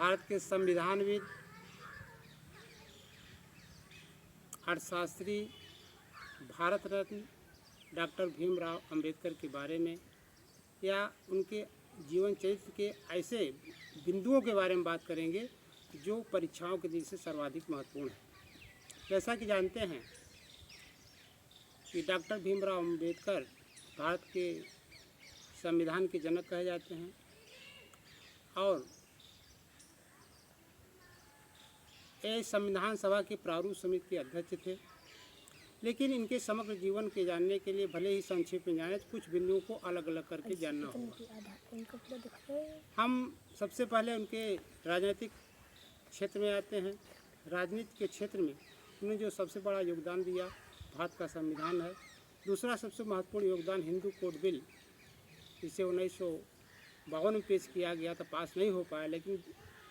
भारत के संविधानविद, अर्थशास्त्री, भारत रत्न डॉक्टर भीमराव अंबेडकर के बारे में या उनके जीवन चरित्र के ऐसे बिंदुओं के बारे में बात करेंगे जो परीक्षाओं के दृष्टि से सर्वाधिक महत्वपूर्ण है। जैसा कि जानते हैं कि डॉक्टर भीमराव अंबेडकर भारत के संविधान के जनक कहे जाते हैं और ये संविधान सभा के प्रारूप समिति के अध्यक्ष थे। लेकिन इनके समग्र जीवन के जानने के लिए भले ही संक्षेप में जाने, कुछ बिंदुओं को अलग अलग करके जानना होगा। हम सबसे पहले उनके राजनीतिक क्षेत्र में आते हैं। राजनीति के क्षेत्र में उन्होंने जो सबसे बड़ा योगदान दिया भारत का संविधान है। दूसरा सबसे महत्वपूर्ण योगदान हिंदू कोड बिल, जिसे 1952 में पेश किया गया था, पास नहीं हो पाया, लेकिन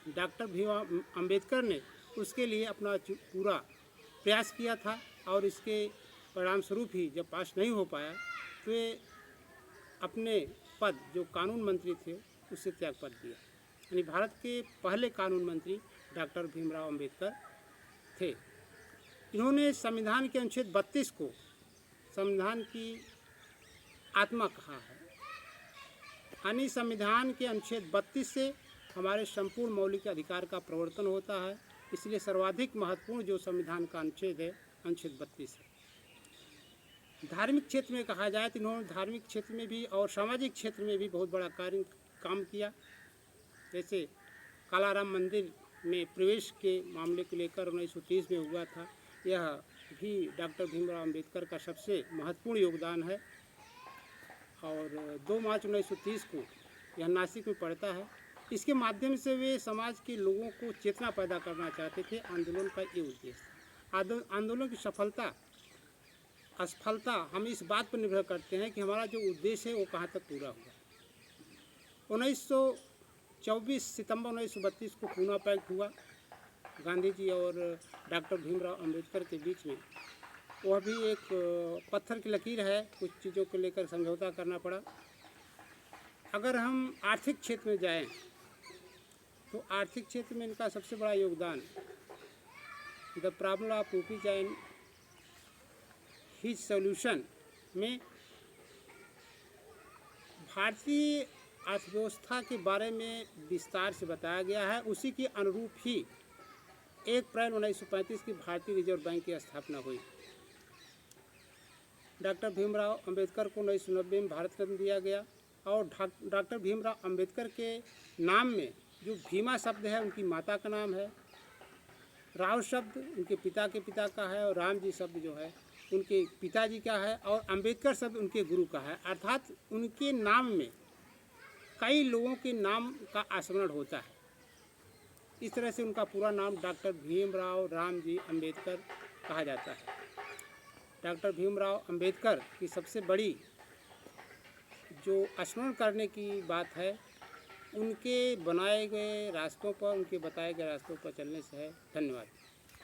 डॉक्टर भीमराव अंबेडकर ने उसके लिए अपना पूरा प्रयास किया था और इसके परिणाम स्वरूप ही जब पास नहीं हो पाया तो वे अपने पद, जो कानून मंत्री थे, उससे त्यागपत्र दिया। यानी भारत के पहले कानून मंत्री डॉक्टर भीमराव अंबेडकर थे। इन्होंने संविधान के अनुच्छेद 32 को संविधान की आत्मा कहा है। यानी संविधान के अनुच्छेद 32 से हमारे संपूर्ण मौलिक अधिकार का प्रवर्तन होता है। इसलिए सर्वाधिक महत्वपूर्ण जो संविधान का अनुच्छेद है, अनुच्छेद 32 है। धार्मिक क्षेत्र में कहा जाए तो इन्होंने धार्मिक क्षेत्र में भी और सामाजिक क्षेत्र में भी बहुत बड़ा काम किया। जैसे कालाराम मंदिर में प्रवेश के मामले को लेकर 1930 में हुआ था, यह भी डॉक्टर भीमराव अंबेडकर का सबसे महत्वपूर्ण योगदान है। और 2 मार्च 1930 को यह नासिक में पड़ता है। इसके माध्यम से वे समाज के लोगों को चेतना पैदा करना चाहते थे। आंदोलन का ये उद्देश्य था। आंदोलन की सफलता असफलता हम इस बात पर निर्भर करते हैं कि हमारा जो उद्देश्य है वो कहाँ तक पूरा हुआ। 1924 सितंबर 1932 को पूना पैक्ट हुआ गांधी जी और डॉक्टर भीमराव अंबेडकर के बीच में। वह भी एक पत्थर की लकीर है, कुछ चीज़ों को लेकर समझौता करना पड़ा। अगर हम आर्थिक क्षेत्र में जाएं तो आर्थिक क्षेत्र में इनका सबसे बड़ा योगदान the problem of rupees and his solution में भारतीय अर्थव्यवस्था के बारे में विस्तार से बताया गया है। उसी के अनुरूप ही 1 अप्रैल 1935 की भारतीय रिजर्व बैंक की स्थापना हुई। डॉक्टर भीमराव अंबेडकर को 1990 में भारत रत्न दिया गया और डॉक्टर भीमराव अंबेडकर के नाम में जो भीमा शब्द है उनकी माता का नाम है, राव शब्द उनके पिता के पिता का है और राम जी शब्द जो है उनके पिताजी का है और अंबेडकर शब्द उनके गुरु का है। अर्थात उनके नाम में कई लोगों के नाम का स्मरण होता है। इस तरह से उनका पूरा नाम डॉक्टर भीमराव रामजी अंबेडकर कहा जाता है। डॉक्टर भीमराव अंबेडकर की सबसे बड़ी जो स्मरण करने की बात है, उनके बनाए गए रास्तों पर, उनके बताए गए रास्तों पर चलने से है। धन्यवाद।